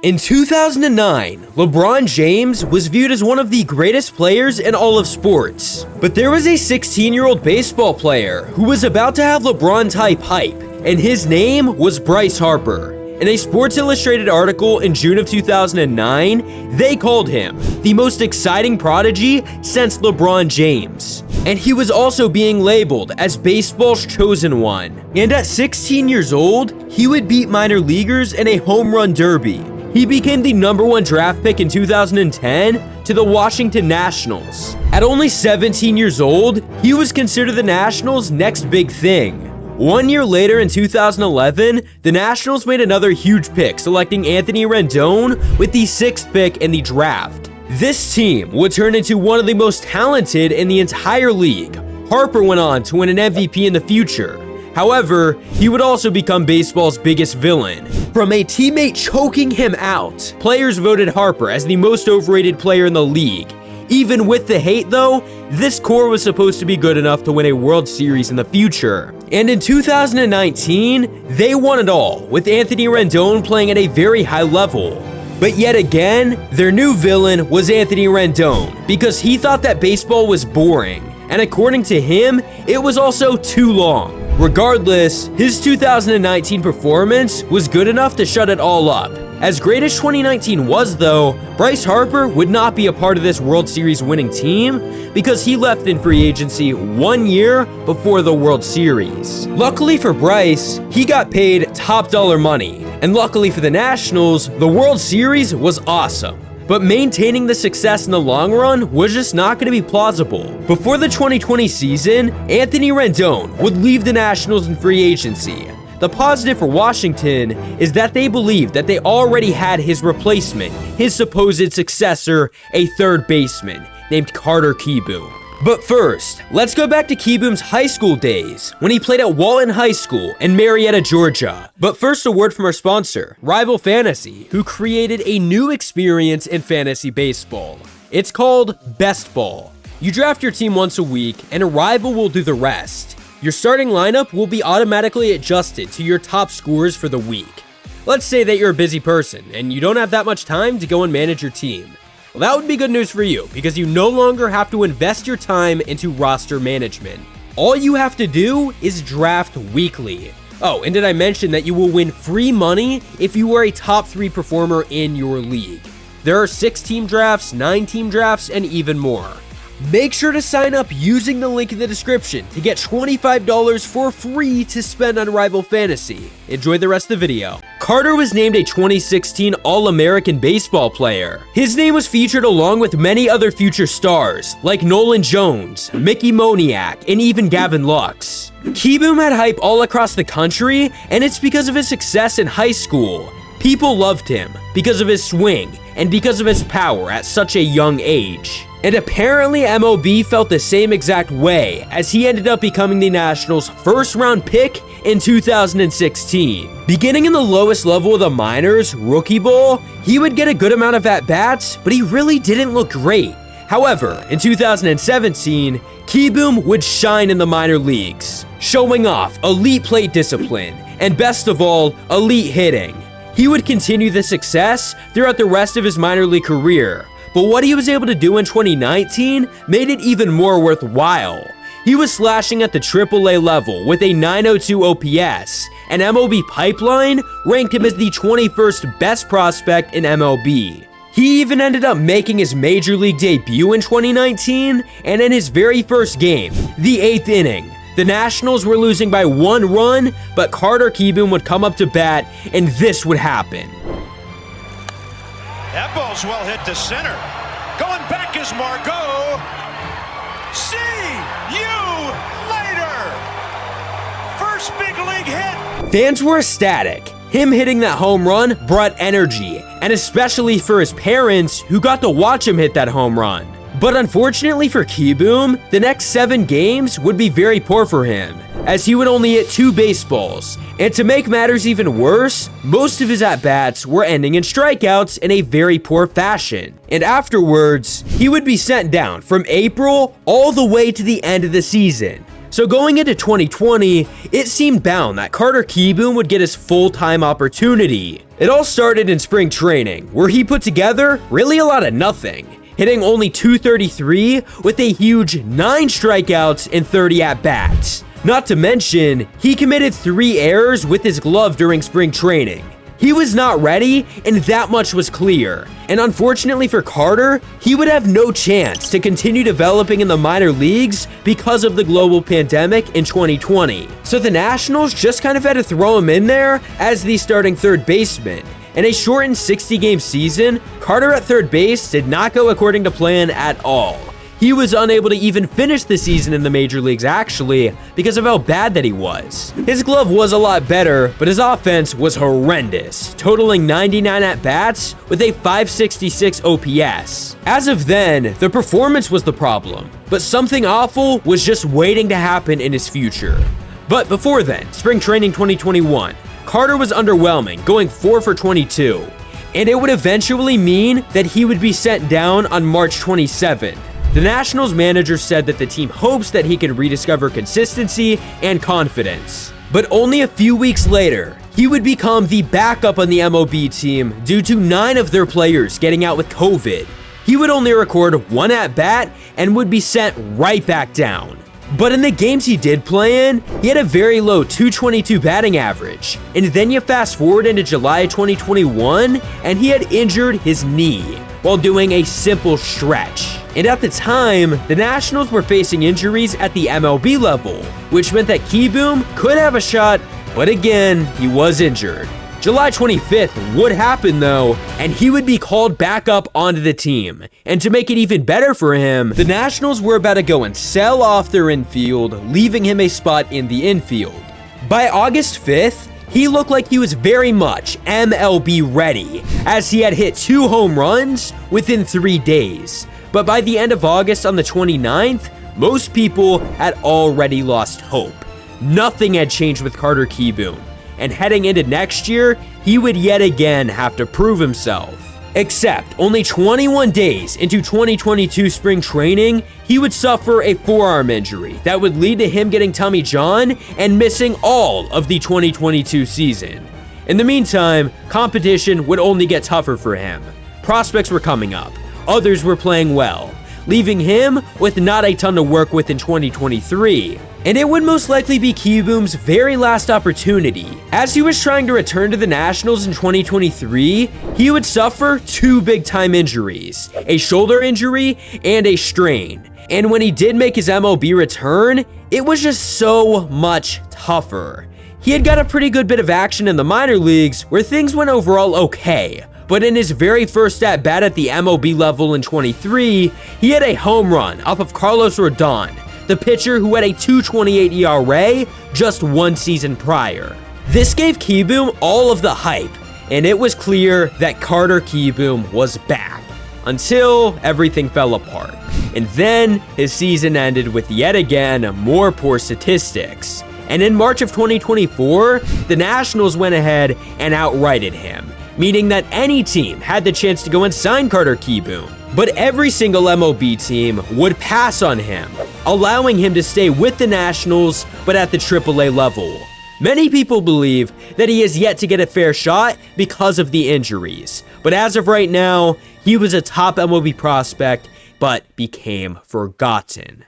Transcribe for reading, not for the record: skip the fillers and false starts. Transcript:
In 2009, LeBron James was viewed as one of the greatest players in all of sports. But there was a 16-year-old baseball player who was about to have LeBron-type hype, and his name was Bryce Harper. In a Sports Illustrated article in June of 2009, they called him the most exciting prodigy since LeBron James. And he was also being labeled as baseball's chosen one. And at 16 years old, he would beat minor leaguers in a home run derby. He became the #1 draft pick in 2010 to the Washington Nationals. At only 17 years old, he was considered the Nationals' next big thing. 1 year later in 2011, the Nationals made another huge pick, selecting Anthony Rendon with the 6th pick in the draft. This team would turn into one of the most talented in the entire league. Harper went on to win an MVP in the future. However, he would also become baseball's biggest villain. From a teammate choking him out, players voted Harper as the most overrated player in the league. Even with the hate though, this core was supposed to be good enough to win a World Series in the future. And in 2019, they won it all, with Anthony Rendon playing at a very high level. But yet again, their new villain was Anthony Rendon, because he thought that baseball was boring. And according to him, it was also too long. Regardless, his 2019 performance was good enough to shut it all up. As great as 2019 was though, Bryce Harper would not be a part of this World Series winning team because he left in free agency 1 year before the World Series. Luckily for Bryce, he got paid top dollar money. And luckily for the Nationals, the World Series was awesome. But maintaining the success in the long run was just not going to be plausible. Before the 2020 season, Anthony Rendon would leave the Nationals in free agency. The positive for Washington is that they believed that they already had his replacement, his supposed successor, a third baseman named Carter Kieboom. But first, let's go back to Kieboom's high school days, when he played at Walton High School in Marietta, Georgia. But first, a word from our sponsor, Rival Fantasy, who created a new experience in fantasy baseball. It's called Best Ball. You draft your team once a week, and a rival will do the rest. Your starting lineup will be automatically adjusted to your top scorers for the week. Let's say that you're a busy person, and you don't have that much time to go and manage your team. Well, that would be good news for you, because you no longer have to invest your time into roster management. All you have to do is draft weekly. Oh, and did I mention that you will win free money if you are a top 3 performer in your league? There are 6-team drafts, 9-team drafts, and even more. Make sure to sign up using the link in the description to get $25 for free to spend on Rival Fantasy. Enjoy the rest of the video. Carter was named a 2016 All-American baseball player. His name was featured along with many other future stars, like Nolan Jones, Mickey Moniak, and even Gavin Lux. Kieboom had hype all across the country, and it's because of his success in high school. People loved him because of his swing and because of his power at such a young age. And apparently MLB felt the same exact way, as he ended up becoming the Nationals' first-round pick in 2016. Beginning in the lowest level of the minors, rookie ball, he would get a good amount of at-bats, but he really didn't look great. However, in 2017, Kieboom would shine in the minor leagues, showing off elite plate discipline, and best of all, elite hitting. He would continue the success throughout the rest of his minor league career, but what he was able to do in 2019 made it even more worthwhile. He was slashing at the AAA level with a 902 OPS, and MLB Pipeline ranked him as the 21st best prospect in MLB. He even ended up making his major league debut in 2019, and in his very first game, the 8th inning, the Nationals were losing by 1 run, but Carter Kieboom would come up to bat, and this would happen. That ball's well hit to center. Going back is Margot. See you later. First big league hit. Fans were ecstatic. Him hitting that home run brought energy, and especially for his parents who got to watch him hit that home run. But unfortunately for Kieboom, the next 7 games would be very poor for him, as he would only hit 2 baseballs. And to make matters even worse, most of his at-bats were ending in strikeouts in a very poor fashion. And afterwards, he would be sent down from April all the way to the end of the season. So going into 2020, it seemed bound that Carter Kieboom would get his full-time opportunity. It all started in spring training, where he put together really a lot of nothing, hitting only .233 with a huge 9 strikeouts and 30 at-bats. Not to mention, he committed 3 errors with his glove during spring training. He was not ready, and that much was clear. And unfortunately for Carter, he would have no chance to continue developing in the minor leagues because of the global pandemic in 2020. So the Nationals just kind of had to throw him in there as the starting third baseman. In a shortened 60-game season, Carter at third base did not go according to plan at all. He was unable to even finish the season in the major leagues actually because of how bad that he was. His glove was a lot better, but his offense was horrendous, totaling 99 at-bats with a .566 OPS. As of then, the performance was the problem, but something awful was just waiting to happen in his future. But before then, spring training 2021, Carter was underwhelming, going 4 for 22, and it would eventually mean that he would be sent down on March 27th. The Nationals manager said that the team hopes that he can rediscover consistency and confidence. But only a few weeks later, he would become the backup on the MLB team due to 9 of their players getting out with COVID. He would only record 1 at-bat and would be sent right back down. But in the games he did play in, he had a very low .222 batting average. And then you fast forward into July 2021, and he had injured his knee while doing a simple stretch. And at the time, the Nationals were facing injuries at the MLB level, which meant that Kieboom could have a shot, but again, he was injured. July 25th would happen though, and he would be called back up onto the team. And to make it even better for him, the Nationals were about to go and sell off their infield, leaving him a spot in the infield. By August 5th, he looked like he was very much MLB ready, as he had hit 2 home runs within 3 days. But by the end of August on the 29th, most people had already lost hope. Nothing had changed with Carter Kieboom, and heading into next year, he would yet again have to prove himself. Except only 21 days into 2022 spring training, he would suffer a forearm injury that would lead to him getting Tommy John and missing all of the 2022 season. In the meantime, competition would only get tougher for him. Prospects were coming up. Others were playing well, leaving him with not a ton to work with in 2023. And it would most likely be Kieboom's very last opportunity. As he was trying to return to the Nationals in 2023, he would suffer 2 big-time injuries, a shoulder injury and a strain. And when he did make his MLB return, it was just so much tougher. He had got a pretty good bit of action in the minor leagues where things went overall okay. But in his very first at-bat at the MLB level in 23, he had a home run off of Carlos Rodon, the pitcher who had a .228 ERA just 1 season prior. This gave Kieboom all of the hype, and it was clear that Carter Kieboom was back, until everything fell apart. And then his season ended with yet again more poor statistics. And in March of 2024, the Nationals went ahead and outrighted him, meaning that any team had the chance to go and sign Carter Kieboom. But every single MLB team would pass on him, allowing him to stay with the Nationals, but at the AAA level. Many people believe that he has yet to get a fair shot because of the injuries. But as of right now, he was a top MLB prospect, but became forgotten.